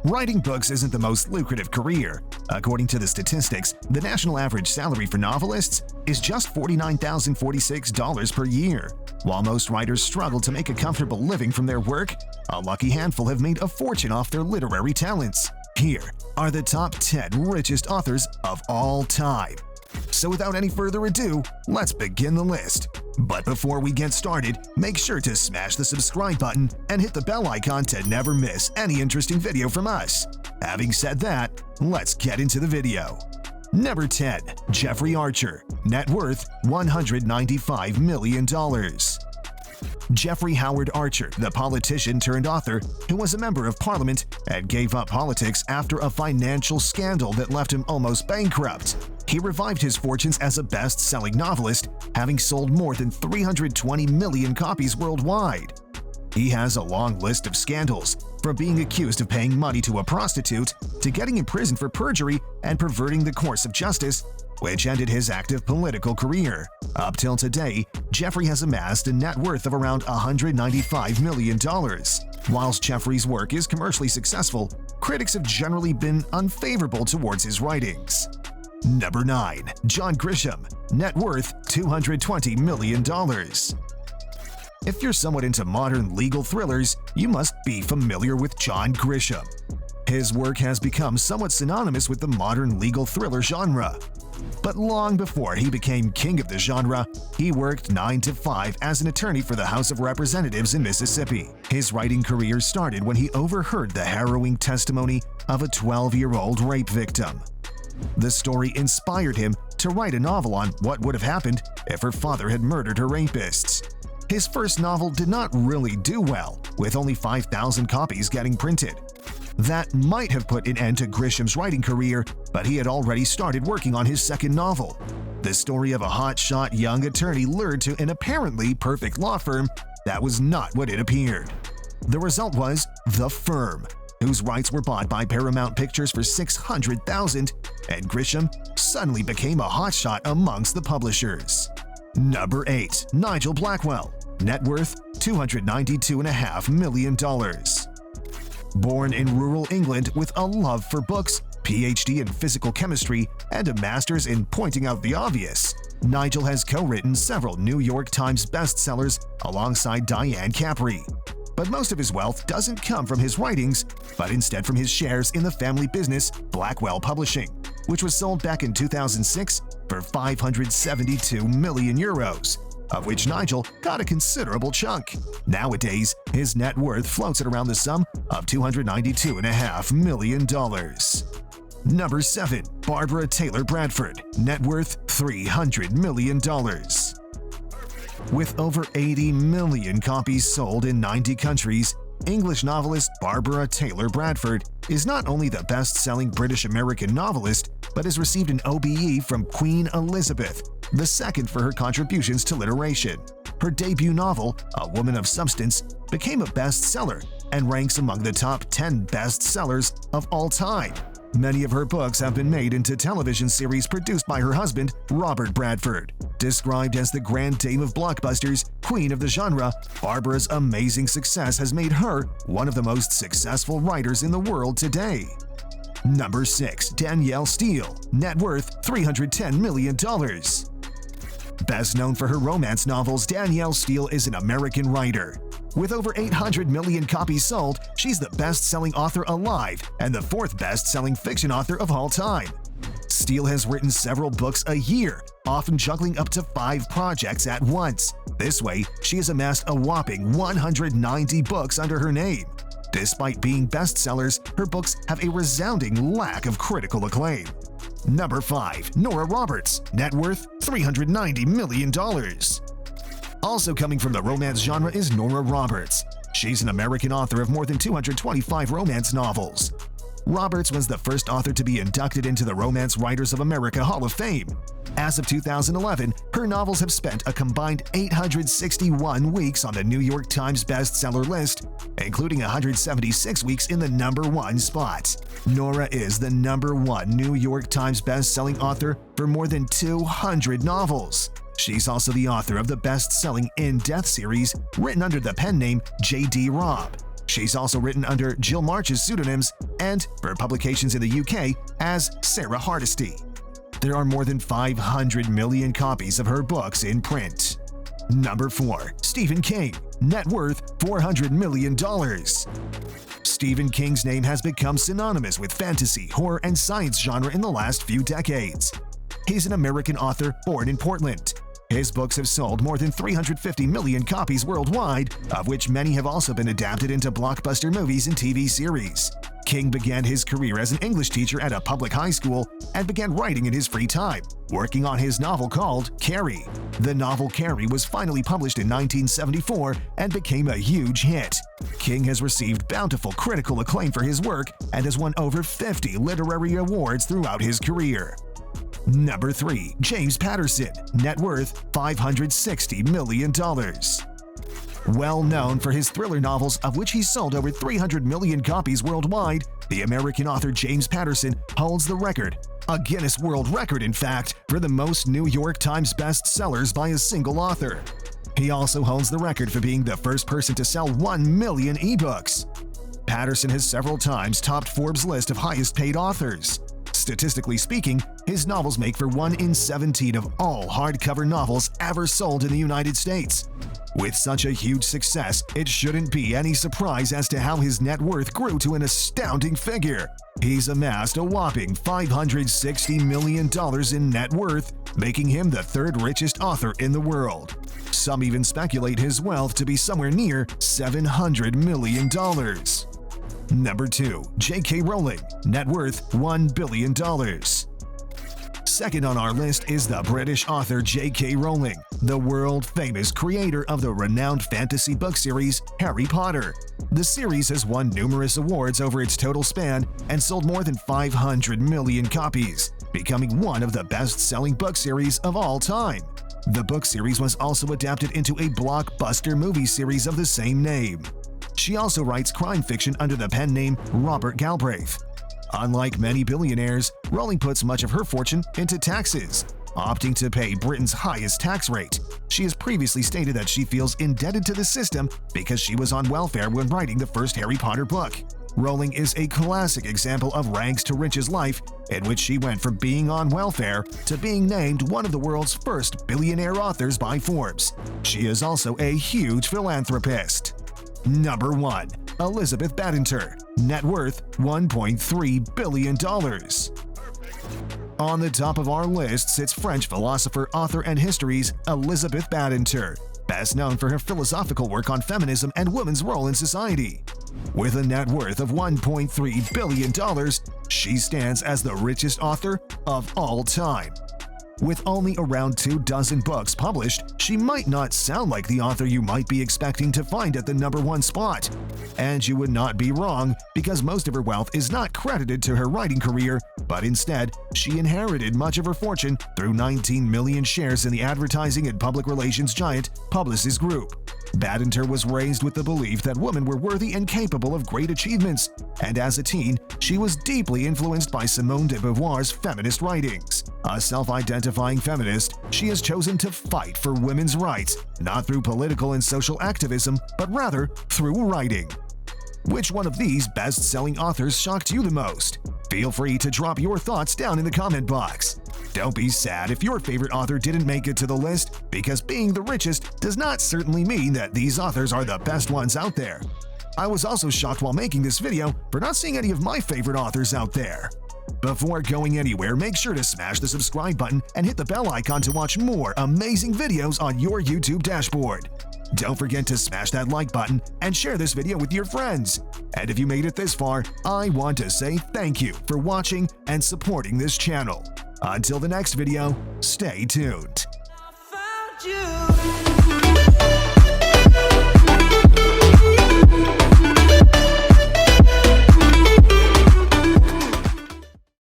Writing books isn't the most lucrative career. According to the statistics, the national average salary for novelists is just $49,046 per year. While most writers struggle to make a comfortable living from their work, a lucky handful have made a fortune off their literary talents. Here are the top 10 richest authors of all time. So without any further ado, let's begin the list. But before we get started, make sure to smash the subscribe button and hit the bell icon to never miss any interesting video from us. Having said that, let's get into the video. Number 10. Jeffrey Archer. Net worth $195 million. Jeffrey Howard Archer, the politician turned author who was a member of parliament and gave up politics after a financial scandal that left him almost bankrupt. He revived his fortunes as a best-selling novelist, having sold more than 320 million copies worldwide. He has a long list of scandals, from being accused of paying money to a prostitute to getting imprisoned for perjury and perverting the course of justice, which ended his active political career. Up till today, Jeffrey has amassed a net worth of around $195 million. Whilst Jeffrey's work is commercially successful, critics have generally been unfavorable towards his writings. Number 9. John Grisham. Net worth $220 million. If you're somewhat into modern legal thrillers, you must be familiar with John Grisham. His work has become somewhat synonymous with the modern legal thriller genre. But long before he became king of the genre, he worked 9 to 5 as an attorney for the House of Representatives in Mississippi. His writing career started when he overheard the harrowing testimony of a 12-year-old rape victim. The story inspired him to write a novel on what would have happened if her father had murdered her rapists. His first novel did not really do well, with only 5,000 copies getting printed. That might have put an end to Grisham's writing career, but he had already started working on his second novel. The story of a hotshot young attorney lured to an apparently perfect law firm that was not what it appeared. The result was The Firm, whose rights were bought by Paramount Pictures for $600,000, and Grisham suddenly became a hotshot amongst the publishers. Number 8. Nigel Blackwell. Net worth $292.5 million. Born in rural England with a love for books, PhD in physical chemistry, and a master's in pointing out the obvious, Nigel has co-written several New York Times bestsellers alongside Diane Capri. But most of his wealth doesn't come from his writings, but instead from his shares in the family business Blackwell Publishing, which was sold back in 2006 for €572 million, of which Nigel got a considerable chunk. Nowadays, his net worth floats at around the sum of $292.5 million. Number 7. Barbara Taylor Bradford. Net worth $300 million. With over 80 million copies sold in 90 countries, English novelist Barbara Taylor Bradford is not only the best-selling British-American novelist, but has received an OBE from Queen Elizabeth II for her contributions to literation. Her debut novel, A Woman of Substance, became a bestseller and ranks among the top 10 bestsellers of all time. Many of her books have been made into television series produced by her husband, Robert Bradford. Described as the grand dame of blockbusters, queen of the genre, Barbara's amazing success has made her one of the most successful writers in the world today. Number 6. Danielle Steele. Net worth $310 million. Best known for her romance novels, Danielle Steele is an American writer. With over 800 million copies sold, she's the best-selling author alive and the 4th best-selling fiction author of all time. Steele has written several books a year, often juggling up to 5 projects at once. This way, she has amassed a whopping 190 books under her name. Despite being bestsellers, her books have a resounding lack of critical acclaim. Number 5. Nora Roberts. Net worth $390 million. Also coming from the romance genre is Nora Roberts. She's an American author of more than 225 romance novels. Roberts was the first author to be inducted into the Romance Writers of America Hall of Fame. As of 2011, her novels have spent a combined 861 weeks on the New York Times bestseller list, including 176 weeks in the #1 spot. Nora is the #1 New York Times bestselling author for more than 200 novels. She's also the author of the best-selling In Death series, written under the pen name J.D. Robb. She's also written under Jill March's pseudonyms and for publications in the UK as Sarah Hardesty. There are more than 500 million copies of her books in print. Number 4. Stephen King. Net worth $400 million. Stephen King's name has become synonymous with fantasy, horror, and science genre in the last few decades. He's an American author born in Portland. His books have sold more than 350 million copies worldwide, of which many have also been adapted into blockbuster movies and TV series. King began his career as an English teacher at a public high school and began writing in his free time, working on his novel called Carrie. The novel Carrie was finally published in 1974 and became a huge hit. King has received bountiful critical acclaim for his work and has won over 50 literary awards throughout his career. Number 3. James Patterson. Net worth $560 million. Well known for his thriller novels, of which he sold over 300 million copies worldwide, the American author James Patterson holds the record, a Guinness World Record in fact, for the most New York Times bestsellers by a single author. He also holds the record for being the first person to sell 1 million ebooks. Patterson has several times topped Forbes' list of highest paid authors. Statistically speaking, his novels make for 1 in 17 of all hardcover novels ever sold in the United States. With such a huge success, it shouldn't be any surprise as to how his net worth grew to an astounding figure. He's amassed a whopping $560 million in net worth, making him the 3rd richest author in the world. Some even speculate his wealth to be somewhere near $700 million. Number 2. J.K. Rowling. Net worth $1 billion. Second on our list is the British author J.K. Rowling, the world-famous creator of the renowned fantasy book series Harry Potter. The series has won numerous awards over its total span and sold more than 500 million copies, becoming one of the best-selling book series of all time. The book series was also adapted into a blockbuster movie series of the same name. She also writes crime fiction under the pen name Robert Galbraith. Unlike many billionaires, Rowling puts much of her fortune into taxes, opting to pay Britain's highest tax rate. She has previously stated that she feels indebted to the system because she was on welfare when writing the first Harry Potter book. Rowling is a classic example of rags to riches life, in which she went from being on welfare to being named one of the world's first billionaire authors by Forbes. She is also a huge philanthropist. Number 1. Elizabeth Badinter. Net worth $1.3 billion. On the top of our list sits French philosopher, author, and history's Elizabeth Badinter, best known for her philosophical work on feminism and women's role in society. With a net worth of $1.3 billion, she stands as the richest author of all time. With only around 24 books published, she might not sound like the author you might be expecting to find at the number 1 spot. And you would not be wrong, because most of her wealth is not credited to her writing career, but instead, she inherited much of her fortune through 19 million shares in the advertising and public relations giant Publicis Group. Badinter was raised with the belief that women were worthy and capable of great achievements, and as a teen, she was deeply influenced by Simone de Beauvoir's feminist writings. A self-identifying feminist, she has chosen to fight for women's rights, not through political and social activism, but rather through writing. Which one of these best-selling authors shocked you the most? Feel free to drop your thoughts down in the comment box. Don't be sad if your favorite author didn't make it to the list, because being the richest does not certainly mean that these authors are the best ones out there. I was also shocked while making this video for not seeing any of my favorite authors out there. Before going anywhere, make sure to smash the subscribe button and hit the bell icon to watch more amazing videos on your YouTube dashboard. Don't forget to smash that like button and share this video with your friends. And if you made it this far, I want to say thank you for watching and supporting this channel. Until the next video, stay tuned. I found you.